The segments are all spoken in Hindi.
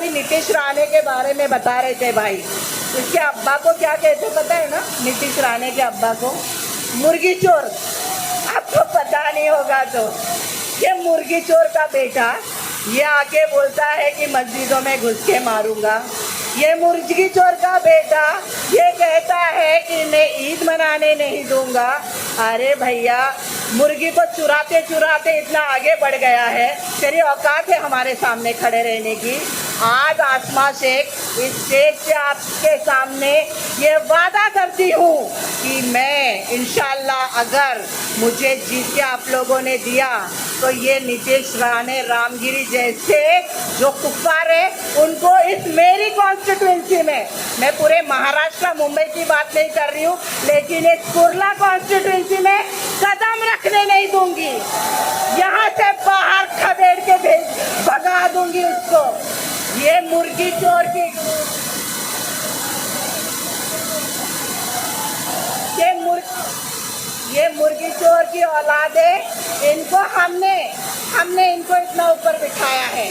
अभी नीतीश राणे के बारे में बता रहे थे भाई। इसके अब्बा को क्या कहते पता है ना? नीतीश राणे के अब्बा को मुर्गी चोर। आपको पता नहीं होगा तो ये मुर्गी चोर का बेटा ये आके बोलता है कि मस्जिदों में घुस के मारूंगा। ये मुर्गी चोर का बेटा ये कहता है कि मैं ईद मनाने नहीं दूंगा। अरे भैया, मुर्गी को चुराते चुराते इतना आगे बढ़ गया है, तेरी औकात है हमारे सामने खड़े रहने की? आज आसमा शेख इस स्टेज से आपके सामने ये वादा करती हूँ कि मैं इंशाल्लाह अगर मुझे जीत के आप लोगों ने दिया तो ये नीतीश राणे रामगिरी जैसे जो कुफ्फार है उनको इस मेरी कॉन्स्टिट्यूंसी में, मैं पूरे महाराष्ट्र मुंबई की बात नहीं कर रही हूँ, लेकिन इस कुर्ला कॉन्स्टिट्यूंसी में कदम रखने नहीं दूंगी। यहाँ से बाहर खदेड़ के भगा दूंगी उसको। ये मुर्गी चोर की ये मुर्गी चोर की औलाद है। इनको हमने इनको इतना ऊपर बिठाया है,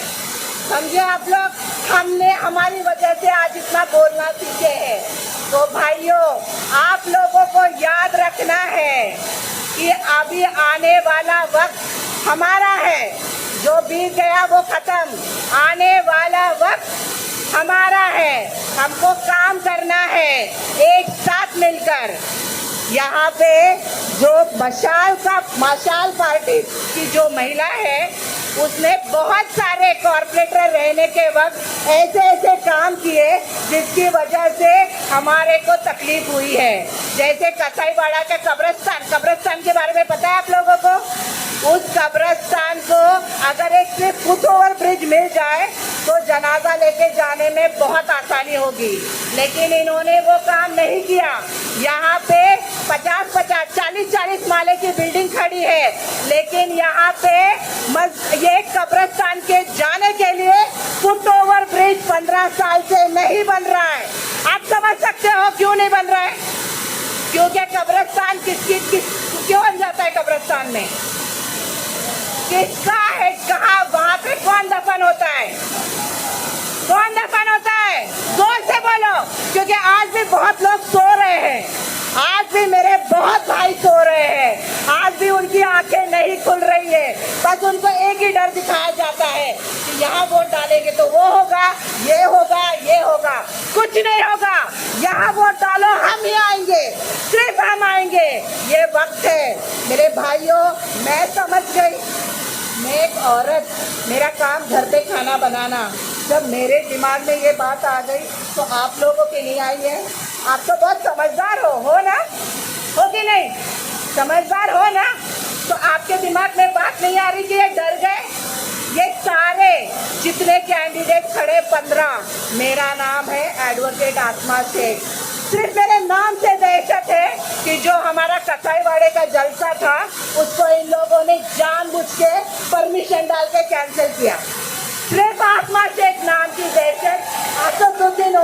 समझे आप लोग? हमने हमारी वजह से आज इतना बोलना सीखे हैं। तो भाइयों, आप लोगों को याद रखना है कि अभी आने वाला वक्त हमारा है। जो बीत गया वो खत्म, आने वाला वक्त हमारा है। हमको काम करना है एक साथ मिलकर। यहाँ पे जो मशाल पार्टी की जो महिला है उसने बहुत सारे कॉर्पोरेटर रहने के वक्त ऐसे ऐसे काम किए जिसकी वजह से हमारे को तकलीफ हुई है। जैसे कसाईवाड़ा के कब्रिस्तान के बारे में पता है आप लोगों को? उस कब्रिस्तान को अगर एक सिर्फ फुट ओवर ब्रिज मिल जाए तो जनाजा लेके जाने में बहुत आसानी होगी, लेकिन इन्होंने वो काम नहीं किया। यहाँ पे 40 माले की बिल्डिंग खड़ी है, लेकिन यहाँ पे ये कब्रिस्तान के जाने के लिए फुट ओवर ब्रिज 15 साल से नहीं बन रहा है। आप समझ सकते हो क्यों नहीं बन रहा है? क्योंकि कब्रिस्तान क्यों बन जाता है? कब्रिस्तान में किसका है? कहाँ? वहाँ पे कौन दफन होता है? कौन दफन होता है? जोर से बोलो, क्योंकि आज भी बहुत लोग सो रहे हैं। आज भी मेरे बहुत भाई सो रहे हैं। आज भी उनकी आंखें नहीं खुल रही है। बस उनको एक ही डर दिखाया जाता है कि यहाँ वोट डालेंगे तो वो होगा, ये होगा, ये होगा। कुछ नहीं होगा। यहाँ वोट डालो, हम ही आएंगे, सिर्फ हम आएंगे। ये वक्त है मेरे भाइयों। मैं समझ गई, मैं एक औरत, मेरा काम घर पे खाना बनाना। जब मेरे दिमाग में ये बात आ गई तो आप लोगों की नहीं आई है? आप तो बहुत समझदार हो ना? हो कि नहीं? समझदार हो ना? तो आपके दिमाग में बात नहीं आ रही कि ये डर गए? ये सारे जितने कैंडिडेट खड़े 15, मेरा नाम है एडवोकेट आसमा शेख। सिर्फ मेरे नाम से दहशत है कि जो हमारा कसाईवाड़े का जलसा था उसको इन लोगों ने जानबूझ के परमिशन डाल के कैंसिल किया। सिर्फ आसमा शेख नाम की दहशत, असदुद्दीन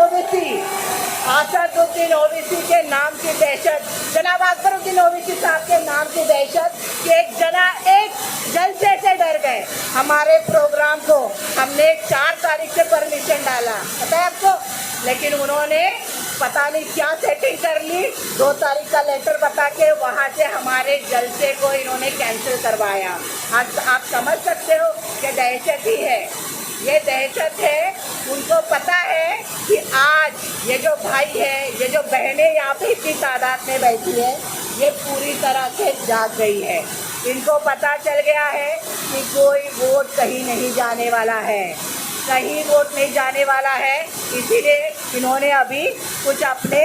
ओवैसी के नाम की दहशत, जनाब अकबरुद्दीन ओवैसी साहब के नाम की दहशत कि एक जलसे से डर गए। हमारे प्रोग्राम को हमने 4 तारीख से परमिशन डाला, पता है आपको? लेकिन उन्होंने पता नहीं क्या सेटिंग कर ली, 2 तारीख का लेटर बता के वहाँ से हमारे जलसे को इन्होंने कैंसिल करवाया। आज आप समझ सकते हो कि दहशत ही है, ये दहशत है। उनको पता है कि आज ये जो भाई है, ये जो बहनें यहाँ पे इतनी तादाद में बैठी है, ये पूरी तरह से जाग गई है। इनको पता चल गया है कि कोई वोट कहीं नहीं जाने वाला है, कहीं वोट नहीं जाने वाला है। इसीलिए इन्होंने अभी कुछ अपने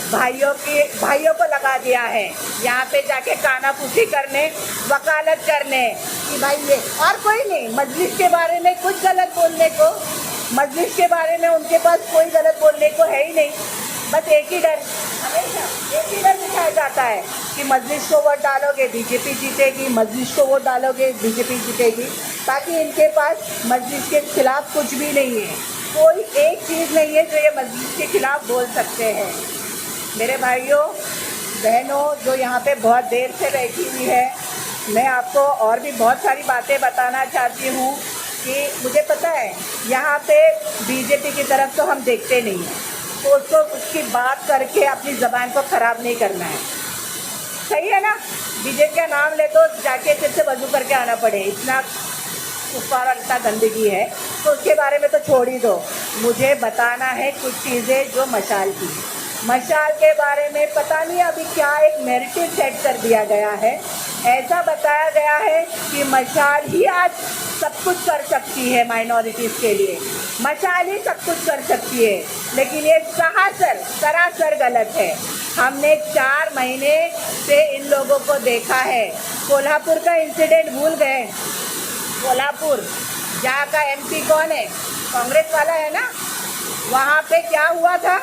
भाइयों को लगा दिया है यहाँ पे जाके कानाफूसी करने, वकालत करने कि भाई ये, और कोई नहीं। मजलिस के बारे में कुछ गलत बोलने को, मजलिस के बारे में उनके पास कोई गलत बोलने को है ही नहीं। बस एक ही डर, हमेशा एक ही डर दिखाया जाता है कि मजलिस को वोट डालोगे बीजेपी जीतेगी, मजलिस को वोट डालोगे बीजेपी जीतेगी। ताकि इनके पास मजलिस के खिलाफ कुछ भी नहीं है, कोई एक चीज़ नहीं है जो ये मजलिस के खिलाफ बोल सकते हैं। मेरे भाइयों बहनों जो यहाँ पे बहुत देर से बैठी हुई है, मैं आपको और भी बहुत सारी बातें बताना चाहती हूँ। कि मुझे पता है यहाँ पे बीजेपी की तरफ तो हम देखते नहीं हैं, तो उसको उसकी बात करके अपनी ज़बान को ख़राब नहीं करना है, सही है ना। बीजेपी का नाम ले तो जाके फिर से वजू करके आना पड़े, इतना कुफार और इतना गंदगी है, तो उसके बारे में तो छोड़ ही दो। मुझे बताना है कुछ चीज़ें जो मशाल की, मशाल के बारे में पता नहीं अभी क्या एक नैरेटिव सेट कर दिया गया है। ऐसा बताया गया है कि मशाल ही आज सब कुछ कर सकती है माइनॉरिटीज़ के लिए, मशाल ही सब कुछ कर सकती है, लेकिन ये सरासर गलत है। हमने 4 महीने से इन लोगों को देखा है। कोल्हापुर का इंसिडेंट भूल गए? कोल्हापुर जहाँ का एमपी कौन है? कांग्रेस वाला है ना। वहाँ पे क्या हुआ था?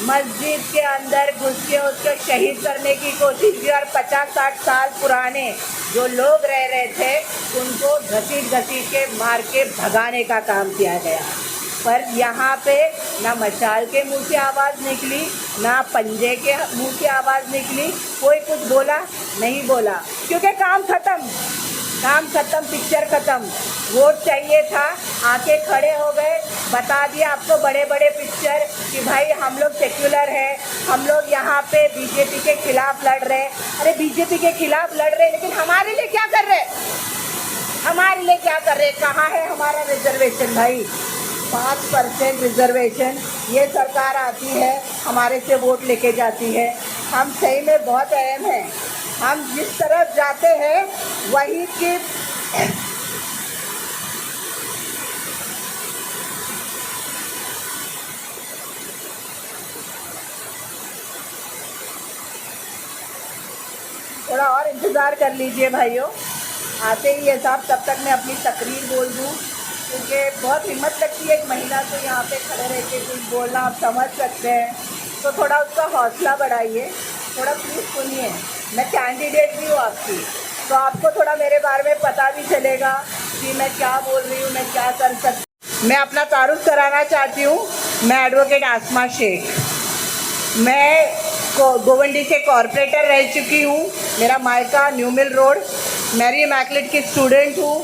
मस्जिद के अंदर घुस के उसको शहीद करने की कोशिश की और 50-60 साल पुराने जो लोग रह रहे थे उनको घसीट के मार के भगाने का काम किया गया। पर यहाँ पे ना मशाल के मुंह से आवाज़ निकली, ना पंजे के मुंह से आवाज़ निकली, कोई कुछ बोला नहीं बोला, क्योंकि काम ख़त्म, पिक्चर ख़त्म। वोट चाहिए था, आके खड़े हो गए, बता दिया आपको बड़े बड़े पिक्चर कि भाई हम लोग सेक्युलर हैं, हम लोग यहाँ पे बीजेपी के खिलाफ लड़ रहे। अरे बीजेपी के खिलाफ लड़ रहे, लेकिन हमारे लिए क्या कर रहे? कहाँ है हमारा रिजर्वेशन भाई? 5% रिजर्वेशन, ये सरकार आती है हमारे से वोट लेके जाती है। हम सही में बहुत अहम हैं, हम जिस तरफ जाते हैं वही की थोड़ा और इंतज़ार कर लीजिए भाइयों, आते ही ये साहब, तब तक मैं अपनी तकरीर बोल दूँ, क्योंकि बहुत हिम्मत लगती है एक महिला को यहाँ पे खड़े रह के कुछ बोलना, आप समझ सकते हैं, तो थोड़ा उसका हौसला बढ़ाइए, थोड़ा प्लीज़ सुनिए। मैं कैंडिडेट भी हूँ आपकी, तो आपको थोड़ा मेरे बारे में पता भी चलेगा कि मैं क्या बोल रही हूँ, मैं क्या कर सकती। मैं अपना तारुफ कराना चाहती हूँ, मैं एडवोकेट आसमा शेख, मैं गोवंडी से कॉरपोरेटर रह चुकी हूँ, मेरा मायका New Mill Road, Mary Immaculate की स्टूडेंट हूँ।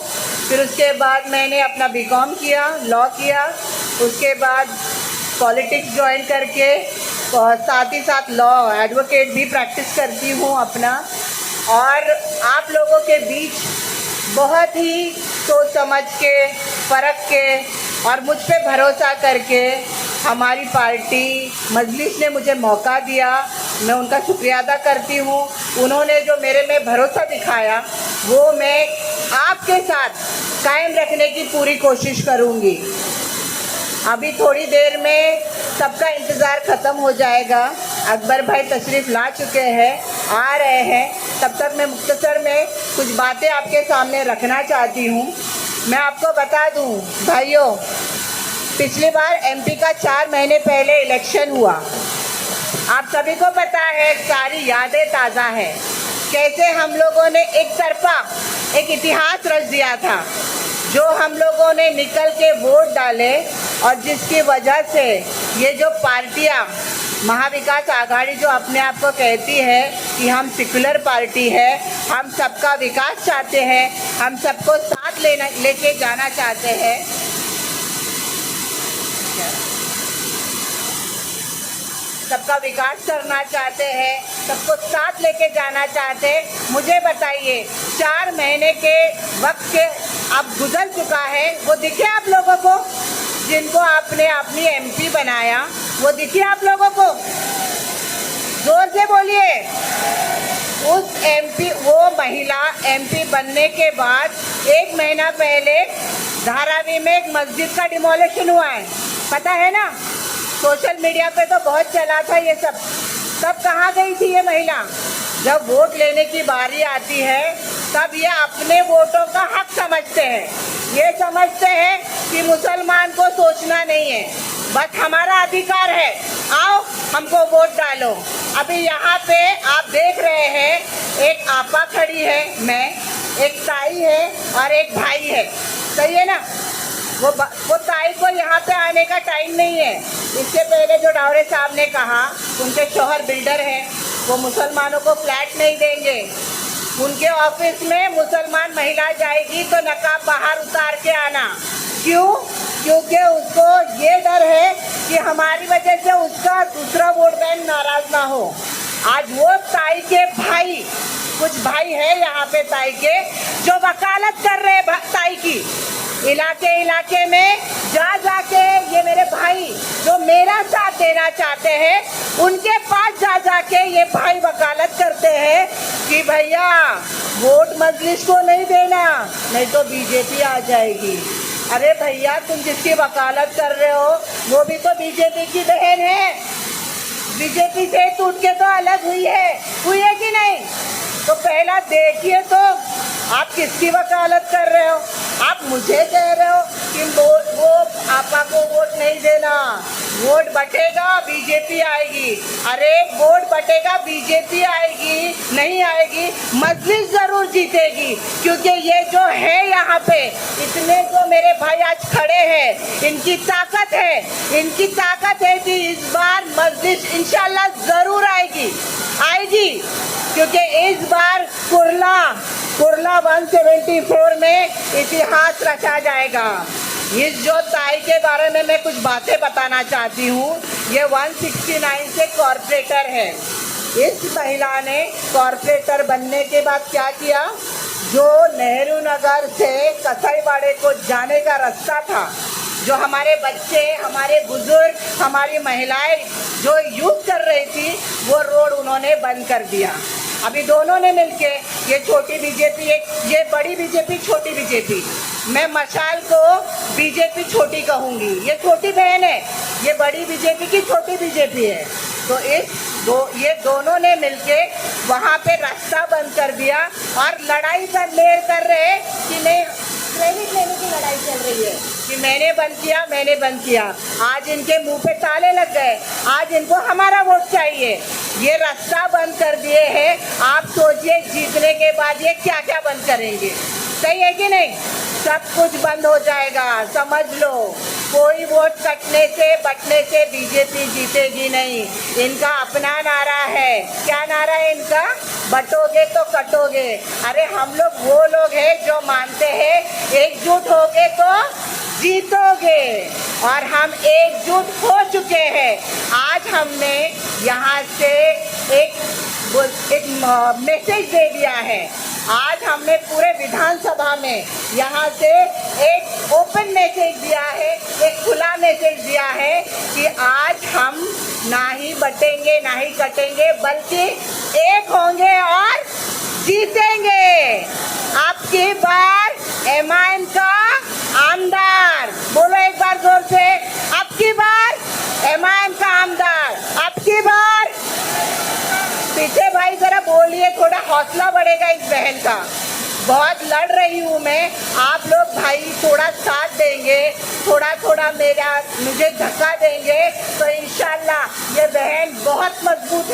फिर उसके बाद मैंने अपना बीकॉम किया, लॉ किया, उसके बाद पॉलिटिक्स ज्वाइन करके और साथ ही साथ लॉ एडवोकेट भी प्रैक्टिस करती हूँ अपना। और आप लोगों के बीच बहुत ही सोच समझ के, परख के और मुझ पे भरोसा करके हमारी पार्टी मजलिस ने मुझे मौका दिया, मैं उनका शुक्रिया अदा करती हूँ। उन्होंने जो मेरे में भरोसा दिखाया वो मैं आपके साथ कायम रखने की पूरी कोशिश करूँगी। अभी थोड़ी देर में सबका इंतज़ार ख़त्म हो जाएगा, अकबर भाई तशरीफ़ ला चुके हैं, आ रहे हैं, तब तक मैं मुख्तसर में कुछ बातें आपके सामने रखना चाहती हूँ। मैं आपको बता दूँ भाइयों, पिछली बार एमपी का 4 महीने पहले इलेक्शन हुआ, आप सभी को पता है, सारी यादें ताज़ा है, कैसे हम लोगों ने एक तरफा एक इतिहास रच दिया था, जो हम लोगों ने निकल के वोट डाले और जिसकी वजह से ये जो पार्टियां महाविकास आघाड़ी जो अपने आप को कहती है कि हम सेकुलर पार्टी है, हम सबका विकास चाहते हैं, हम सबको साथ लेके जाना चाहते हैं, सबका विकास करना चाहते हैं, सबको साथ लेके जाना चाहते हैं। मुझे बताइए 4 महीने के वक्त के अब गुजर चुका है, वो दिखे आप लोगों को? जिनको आपने अपनी एमपी बनाया वो दिखे आप लोगों को? जोर से बोलिए। उस एमपी, वो महिला एमपी बनने के बाद 1 महीना पहले धारावी में एक मस्जिद का डिमोलिशन हुआ है, पता है ना? सोशल मीडिया पे तो बहुत चला था ये सब। तब कहाँ गई थी ये महिला? जब वोट लेने की बारी आती है तब ये अपने वोटों का हक समझते हैं, ये समझते हैं कि मुसलमान को सोचना नहीं है, बस हमारा अधिकार है, आओ हमको वोट डालो। अभी यहाँ पे आप देख रहे हैं, एक आपा खड़ी है, मैं, एक ताई है और एक भाई है, सही है ना? वो ताई को यहाँ पे आने का टाइम नहीं है। इससे पहले जो डावरे साहब ने कहा, उनके शौहर बिल्डर हैं, वो मुसलमानों को फ्लैट नहीं देंगे, उनके ऑफिस में मुसलमान महिला जाएगी तो नकाब बाहर उतार के आना। क्यों? क्योंकि उसको ये डर है कि हमारी वजह से उसका दूसरा वोट बैंक नाराज ना हो। आज वो ताई के भाई, कुछ भाई है यहाँ पे ताई के, जो वकालत कर रहे हैं ताई की, इलाके इलाके में जा जाके ये मेरे भाई जो मेरा साथ देना चाहते हैं उनके पास जा जाके ये भाई वकालत करते हैं कि भैया वोट मजलिस को नहीं देना, नहीं तो बीजेपी आ जाएगी। अरे भैया, तुम जिसकी वकालत कर रहे हो वो भी तो बीजेपी की बहन है, बीजेपी से टूट के तो अलग हुई है कि नहीं? तो पहला देखिए तो आप किसकी वकालत कर रहे हो। आप मुझे कह रहे हो कि वो आपा को वोट नहीं देना, वोट बटेगा बीजेपी आएगी। अरे वोट बटेगा बीजेपी आएगी नहीं आएगी, मजलिस जरूर जीतेगी। क्योंकि ये जो है यहाँ पे इतने जो मेरे भाई आज खड़े हैं, इनकी ताकत है कि इस बार मजलिस इंशाल्लाह जरूर आएगी। क्योंकि इस बार कुर्ला 174 में इतिहास रचा जाएगा। इस जो ताई के बारे में मैं कुछ बातें बताना चाहती हूँ। ये 169 से कॉर्पोरेटर है। इस महिला ने कॉर्पोरेटर बनने के बाद क्या किया, जो नेहरू नगर से कसाईवाड़े को जाने का रास्ता था, जो हमारे बच्चे, हमारे बुजुर्ग, हमारी महिलाएं जो यूज कर रही थी, वो रोड उन्होंने बंद कर दिया। अभी दोनों ने मिलके, ये छोटी बीजेपी, ये बड़ी बीजेपी, छोटी बीजेपी, मैं मशाल को बीजेपी छोटी कहूँगी, ये छोटी बहन है, ये बड़ी बीजेपी की छोटी बीजेपी है। तो ये दोनों ने मिलके वहाँ पे रास्ता बंद कर दिया और लड़ाई कर रहे कि नहीं, क्रेडिट लेने की लड़ाई चल रही है कि मैंने बंद किया। आज इनके मुंह पे ताले लग गए, आज इनको हमारा वोट चाहिए। ये रास्ता बंद कर दिए हैं। आप सोचिए जीतने के बाद ये क्या क्या बंद करेंगे। सही है कि नहीं? सब कुछ बंद हो जाएगा, समझ लो। कोई वोट बटने से बीजेपी जीतेगी नहीं। इनका अपना नारा है। क्या नारा है इनका? बटोगे तो कटोगे। अरे हम लोग वो लोग हैं जो मानते हैं एकजुट होगे तो जीतोगे, और हम एकजुट हो चुके हैं। आज हमने यहाँ से एक मैसेज दे दिया है। आज हमने पूरे विधानसभा में यहाँ से एक ओपन मैसेज दिया है, एक खुला मैसेज दिया है कि आज हम ना ही बटेंगे ना ही कटेंगे, बल्कि एक होंगे और जीतेंगे। आपकी बार एमआईएम का आमदार, बोलो एक बार जोर से, आपकी बार एमआईएम का आमदार, आपकी बार। पीछे भाई जरा बोलिए, थोड़ा हौसला बढ़ेगा इस बहन का। बहुत लड़ रही हूँ मैं, आप लोग भाई थोड़ा साथ देंगे, थोड़ा मुझे धक्का देंगे तो इंशाल्लाह ये बहन बहुत मजबूत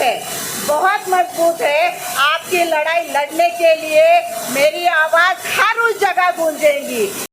है। आपकी लड़ाई लड़ने के लिए मेरी आवाज़ हर उस जगह गूंजेगी।